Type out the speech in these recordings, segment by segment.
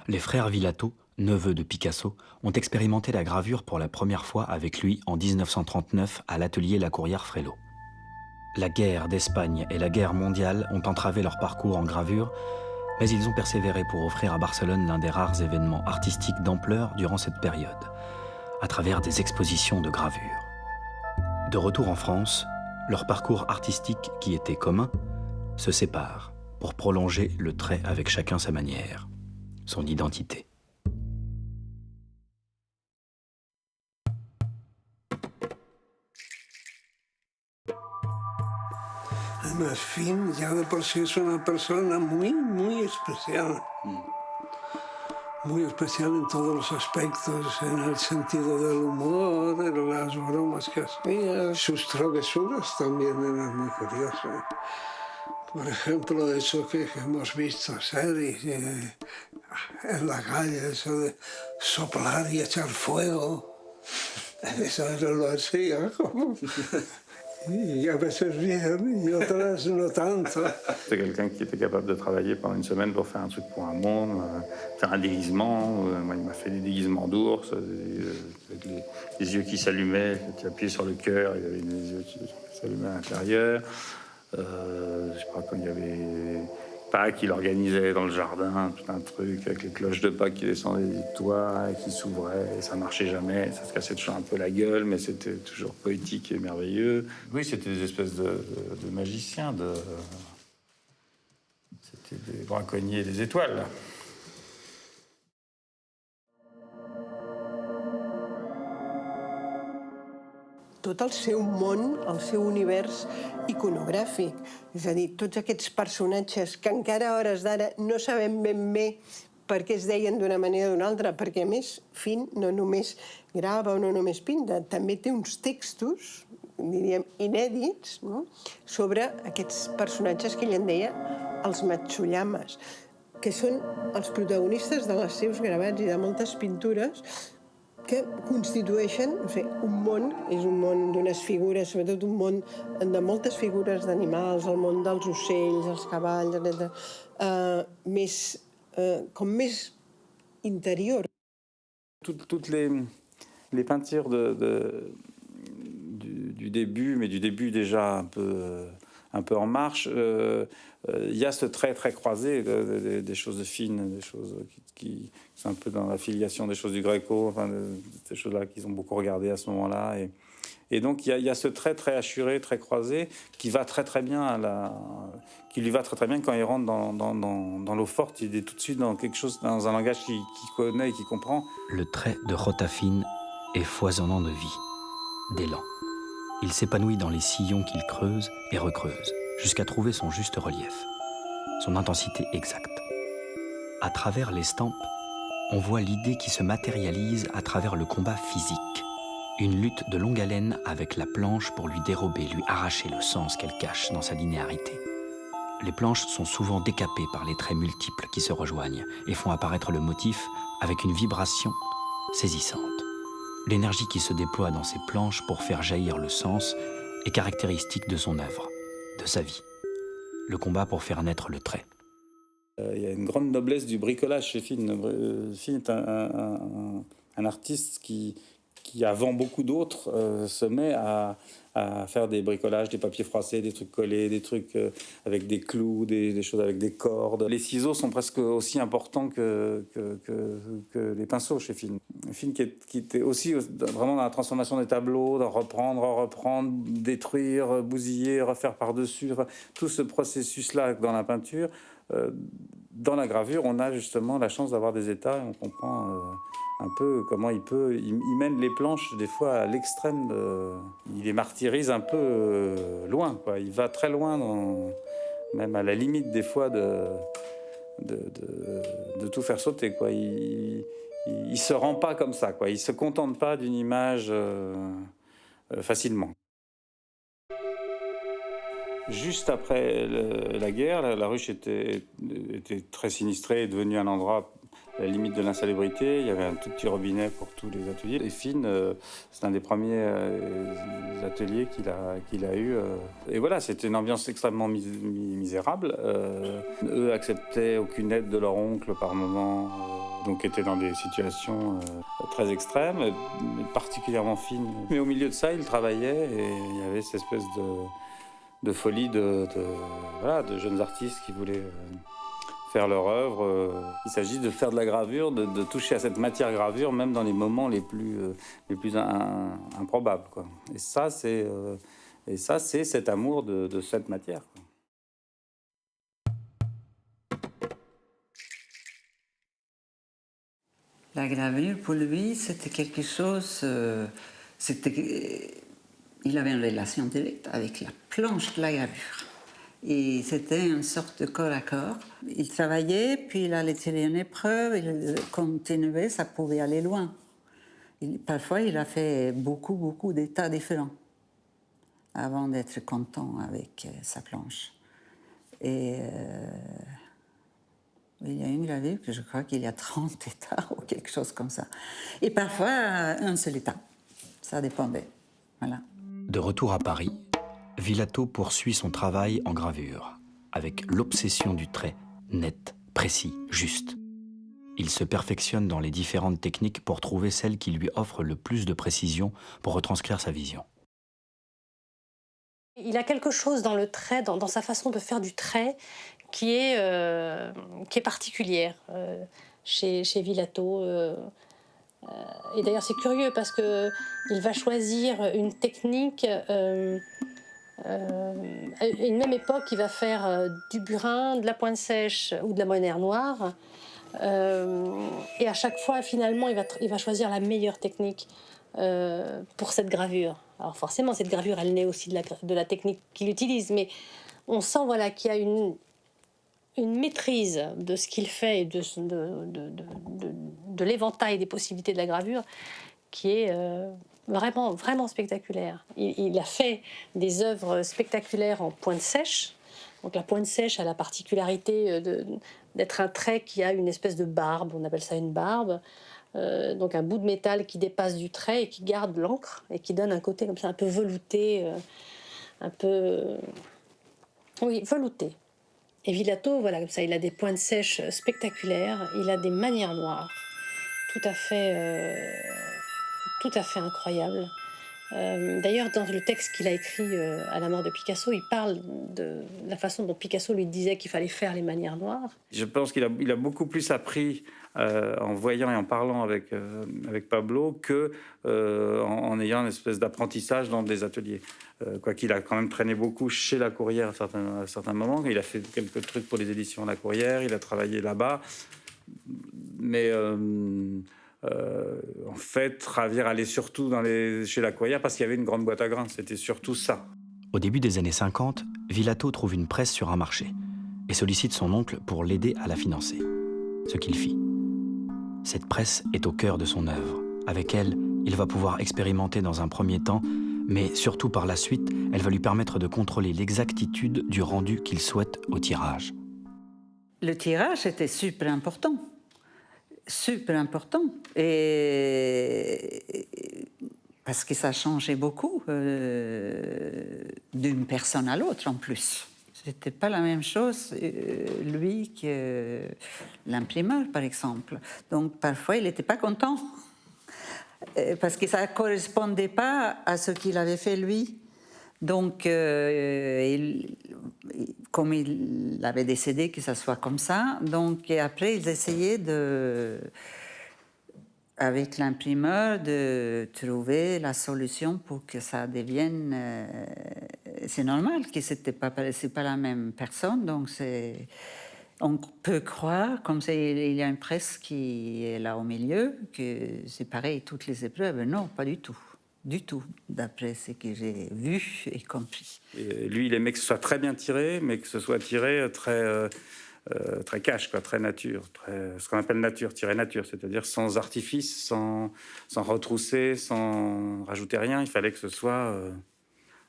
Les frères Villato, neveux de Picasso, ont expérimenté la gravure pour la première fois avec lui en 1939 à l'atelier La Courrière Frélo. La guerre d'Espagne et la guerre mondiale ont entravé leur parcours en gravure, mais ils ont persévéré pour offrir à Barcelone l'un des rares événements artistiques d'ampleur durant cette période, à travers des expositions de gravure. De retour en France, leur parcours artistique, qui était commun, se sépare pour prolonger le trait avec chacun sa manière, son identité. Además, Finn ya de por sí es una persona muy especial. Muy especial en todos los aspectos, en el sentido del humor, en las bromas que hacía. Sus travesuras también eran muy curiosas. Por ejemplo, eso que hemos visto hacer en la calle, eso de soplar y echar fuego. Eso lo hacía como... Y a veces bien, y otras no tanto. C'est quelqu'un qui était capable de travailler pendant une semaine pour faire un truc pour un monde, faire un déguisement. Moi, il m'a fait des déguisements d'ours, avec les yeux qui s'allumaient, qui appuyaient sur le cœur, il y avait des yeux qui s'allumaient à l'intérieur. Je sais pas, quand il y avait Pâques, il organisait dans le jardin tout un truc avec les cloches de Pâques qui descendaient du toit et qui s'ouvraient, et ça marchait jamais, ça se cassait toujours un peu la gueule, mais c'était toujours poétique et merveilleux. Oui, c'était des espèces de magiciens, c'était des braconniers des étoiles. Tot el seu món, el seu univers iconogràfic. És a dir, tots aquests personatges que encara a hores d'ara no sabem ben bé per què es deien d'una manera o d'una altra, perquè a més Finn no només grava o no només pinta, també té uns textos, diríem, inèdits, no?, sobre aquests personatges que ell en deia els Matsullames, que són els protagonistes de les seus gravats i de moltes pintures que constitueixen, no sé, un món, és un món d'unes figures, sobretot un món de moltes figures d'animals, el món dels ocells, els cavalls, etc., com més interior. Toutes les peintures du début, mais du début déjà un peu en marche, il y a ce trait très croisé des choses fines, des choses qui sont un peu dans la filiation des choses du Gréco, enfin, ces choses-là qu'ils ont beaucoup regardées à ce moment-là. Et donc il y a ce trait très hachuré, très croisé, qui va très bien qui lui va très bien quand il rentre dans l'eau forte. Il est tout de suite dans quelque chose, dans un langage qu'il connaît et qu'il comprend. Le trait de Rota Finn est foisonnant de vie, d'élan. Il s'épanouit dans les sillons qu'il creuse et recreuse, jusqu'à trouver son juste relief, son intensité exacte. À travers l'estampe, on voit l'idée qui se matérialise à travers le combat physique. Une lutte de longue haleine avec la planche pour lui dérober, lui arracher le sens qu'elle cache dans sa linéarité. Les planches sont souvent décapées par les traits multiples qui se rejoignent et font apparaître le motif avec une vibration saisissante. L'énergie qui se déploie dans ces planches pour faire jaillir le sens est caractéristique de son œuvre, de sa vie. Le combat pour faire naître le trait. Il y a une grande noblesse du bricolage chez Finn. Finn est un artiste qui, avant beaucoup d'autres, se met à faire des bricolages, des papiers froissés, des trucs collés, des trucs avec des clous, des choses avec des cordes. Les ciseaux sont presque aussi importants que les pinceaux chez Finn. Finn qui était aussi vraiment dans la transformation des tableaux, d'en reprendre, détruire, bousiller, refaire par-dessus. Enfin, tout ce processus-là dans la peinture, dans la gravure, on a justement la chance d'avoir des états et on comprend un peu comment il mène les planches des fois à l'extrême, il les martyrise un peu loin, quoi. Il va très loin, même à la limite des fois de tout faire sauter, quoi. Il se rend pas comme ça, quoi. Il se contente pas d'une image facilement. Juste après la guerre, la ruche était très sinistrée et devenue un endroit à la limite de l'insalubrité. Il y avait un tout petit robinet pour tous les ateliers. Et Finn, c'est un des premiers ateliers qu'il a eu. Et voilà, c'était une ambiance extrêmement misérable. Eux acceptaient aucune aide de leur oncle par moment. donc était dans des situations très extrêmes, mais particulièrement fines. Mais au milieu de ça, il travaillait et il y avait cette espèce de folie voilà, de jeunes artistes qui voulaient faire leur œuvre. Il s'agit de faire de la gravure, de toucher à cette matière gravure, même dans les moments les plus improbables, quoi. Et ça, c'est cet amour de cette matière, quoi. La gravure, pour lui, c'était quelque chose... il avait une relation directe avec la planche de la gravure. Et c'était une sorte de corps à corps. Il travaillait, puis il allait tirer une épreuve, il continuait, ça pouvait aller loin. Parfois, il a fait beaucoup d'états différents avant d'être content avec sa planche. Et il y a une gravure que je crois qu'il y a 30 états ou quelque chose comme ça. Et parfois, un seul état. Ça dépendait. Voilà. De retour à Paris, Villato poursuit son travail en gravure, avec l'obsession du trait, net, précis, juste. Il se perfectionne dans les différentes techniques pour trouver celle qui lui offre le plus de précision pour retranscrire sa vision. Il a quelque chose dans le trait, dans sa façon de faire du trait, qui est particulière chez Villato. Et d'ailleurs, c'est curieux parce qu'il va choisir une technique. À une même époque, il va faire du burin, de la pointe sèche ou de la monnaie noire. Et à chaque fois, finalement, il va choisir la meilleure technique pour cette gravure. Alors forcément, cette gravure, elle naît aussi de la technique qu'il utilise, mais on sent voilà, qu'il y a une maîtrise de ce qu'il fait et de l'éventail des possibilités de la gravure qui est vraiment spectaculaire. Il a fait des œuvres spectaculaires en pointe sèche. Donc la pointe sèche a la particularité d'être un trait qui a une espèce de barbe, on appelle ça une barbe. Donc un bout de métal qui dépasse du trait et qui garde l'encre et qui donne un côté comme ça un peu velouté, velouté. Et Villato, voilà, comme ça, il a des pointes sèches spectaculaires, il a des manières noires tout à fait incroyables. D'ailleurs, dans le texte qu'il a écrit à la mort de Picasso, il parle de la façon dont Picasso lui disait qu'il fallait faire les manières noires. Je pense qu'il a beaucoup plus appris en voyant et en parlant avec Pablo que en ayant une espèce d'apprentissage dans des ateliers. Quoiqu'il a quand même traîné beaucoup chez La Courrière à certains moments. Il a fait quelques trucs pour les éditions La Courrière, il a travaillé là-bas. Mais en fait, Javier allait surtout chez La Courrière parce qu'il y avait une grande boîte à grains. C'était surtout ça. Au début des années 50, Villato trouve une presse sur un marché et sollicite son oncle pour l'aider à la financer. Ce qu'il fit. Cette presse est au cœur de son œuvre. Avec elle, il va pouvoir expérimenter dans un premier temps, mais surtout par la suite, elle va lui permettre de contrôler l'exactitude du rendu qu'il souhaite au tirage. Le tirage était super important. Et parce que ça changeait beaucoup d'une personne à l'autre en plus. C'était pas la même chose, lui, que l'imprimeur, par exemple. Donc, parfois, il n'était pas content, parce que ça ne correspondait pas à ce qu'il avait fait, lui. Donc, comme il avait décidé que ça soit comme ça, donc et après, ils essayaient avec l'imprimeur de trouver la solution pour que ça devienne... c'est normal que c'est pas la même personne, donc on peut croire, comme il y a une presse qui est là au milieu, que c'est pareil toutes les épreuves. Non, pas du tout. Du tout, d'après ce que j'ai vu et compris. Et lui, il aimait que ce soit très bien tiré, mais que ce soit tiré très cash, quoi, très nature, ce qu'on appelle nature, tiré nature, c'est-à-dire sans artifice, sans retrousser, sans rajouter rien. Il fallait que ce soit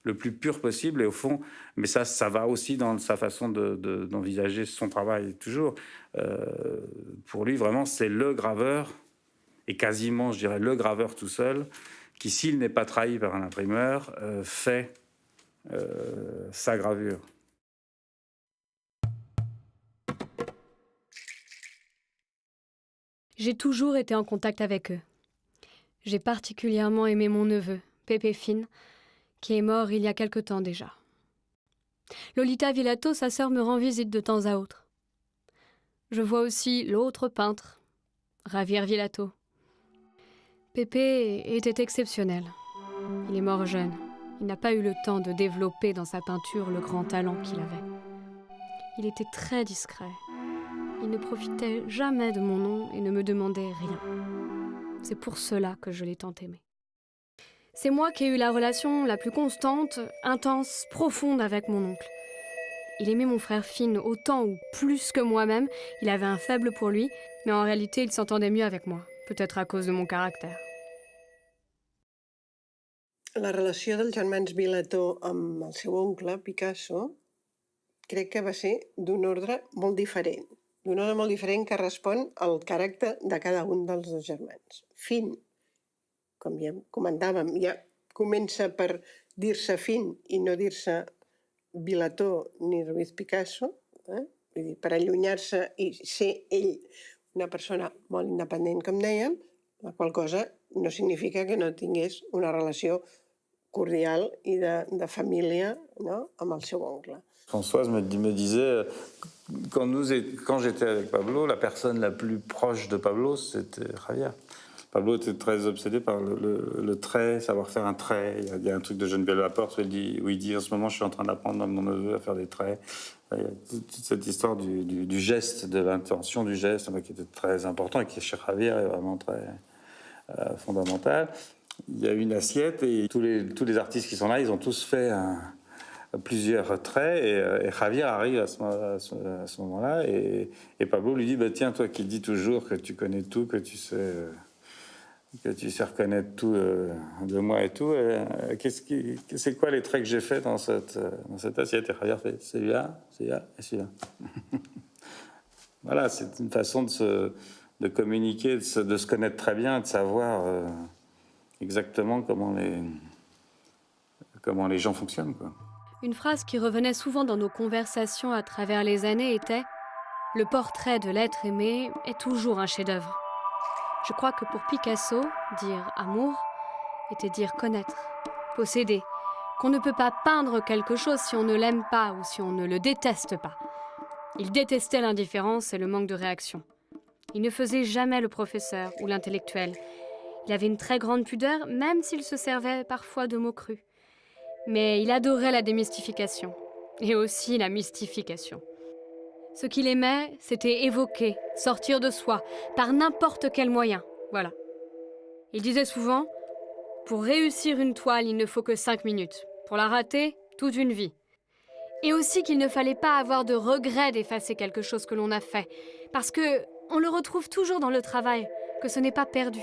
le plus pur possible. Et au fond, mais ça va aussi dans sa façon d'envisager son travail toujours. Pour lui, vraiment, c'est le graveur, et quasiment, je dirais, le graveur tout seul, qui, s'il n'est pas trahi par un imprimeur, fait sa gravure. J'ai toujours été en contact avec eux. J'ai particulièrement aimé mon neveu, Pépé Fine, qui est mort il y a quelque temps déjà. Lolita Vilato, sa sœur, me rend visite de temps à autre. Je vois aussi l'autre peintre, Javier Vilato. Pépé était exceptionnel. Il est mort jeune. Il n'a pas eu le temps de développer dans sa peinture le grand talent qu'il avait. Il était très discret. Il ne profitait jamais de mon nom et ne me demandait rien. C'est pour cela que je l'ai tant aimé. C'est moi qui ai eu la relation la plus constante, intense, profonde avec mon oncle. Il aimait mon frère Fine autant ou plus que moi-même. Il avait un faible pour lui, mais en réalité, il s'entendait mieux avec moi, peut-être à cause de mon caractère. La relació dels germans Vilato amb el seu oncle, Picasso, crec que va ser d'un ordre molt diferent. D'un ordre molt diferent que respon al caràcter de cada un dels dos germans. Fine, com ja comentàvem, ja comença per dir-se Fine i no dir-se Vilato ni Ruiz Picasso, vull dir, per allunyar-se i ser ell una persona molt independent, com dèiem, la qual cosa no significa que no tingués una relació cordial i de família, no?, amb el seu oncle. Françoise me disait, quand j'étais avec Pablo, la personne la plus proche de Pablo, c'était Javier. Pablo était très obsédé par le trait, savoir faire un trait. Il y a un truc de Geneviève Laporte où il dit en ce moment je suis en train d'apprendre à mon neveu à faire des traits. Il y a toute cette histoire du geste, de l'intention du geste, qui était très important et qui chez Javier est vraiment très fondamental. Il y a une assiette et tous les artistes qui sont là, ils ont tous fait plusieurs traits et Javier arrive à ce moment-là et Pablo lui dit tiens, toi qui dis toujours que tu connais tout, que tu sais reconnaître tout de moi et tout, c'est quoi les traits que j'ai fait dans cette assiette? Et Javier fait celui-là et celui-là. Voilà, c'est une façon de communiquer, de se connaître très bien, de savoir exactement comment les gens fonctionnent, quoi. Une phrase qui revenait souvent dans nos conversations à travers les années était « Le portrait de l'être aimé est toujours un chef-d'œuvre ». Je crois que pour Picasso, dire amour était dire connaître, posséder, qu'on ne peut pas peindre quelque chose si on ne l'aime pas ou si on ne le déteste pas. Il détestait l'indifférence et le manque de réaction. Il ne faisait jamais le professeur ou l'intellectuel. Il avait une très grande pudeur, même s'il se servait parfois de mots crus. Mais il adorait la démystification, et aussi la mystification. Ce qu'il aimait, c'était évoquer, sortir de soi, par n'importe quel moyen, voilà. Il disait souvent, pour réussir une toile, il ne faut que 5 minutes. Pour la rater, toute une vie. Et aussi qu'il ne fallait pas avoir de regret d'effacer quelque chose que l'on a fait, parce que on le retrouve toujours dans le travail, que ce n'est pas perdu.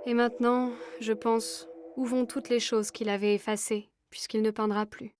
Et maintenant, je pense, où vont toutes les choses qu'il avait effacées, puisqu'il ne peindra plus?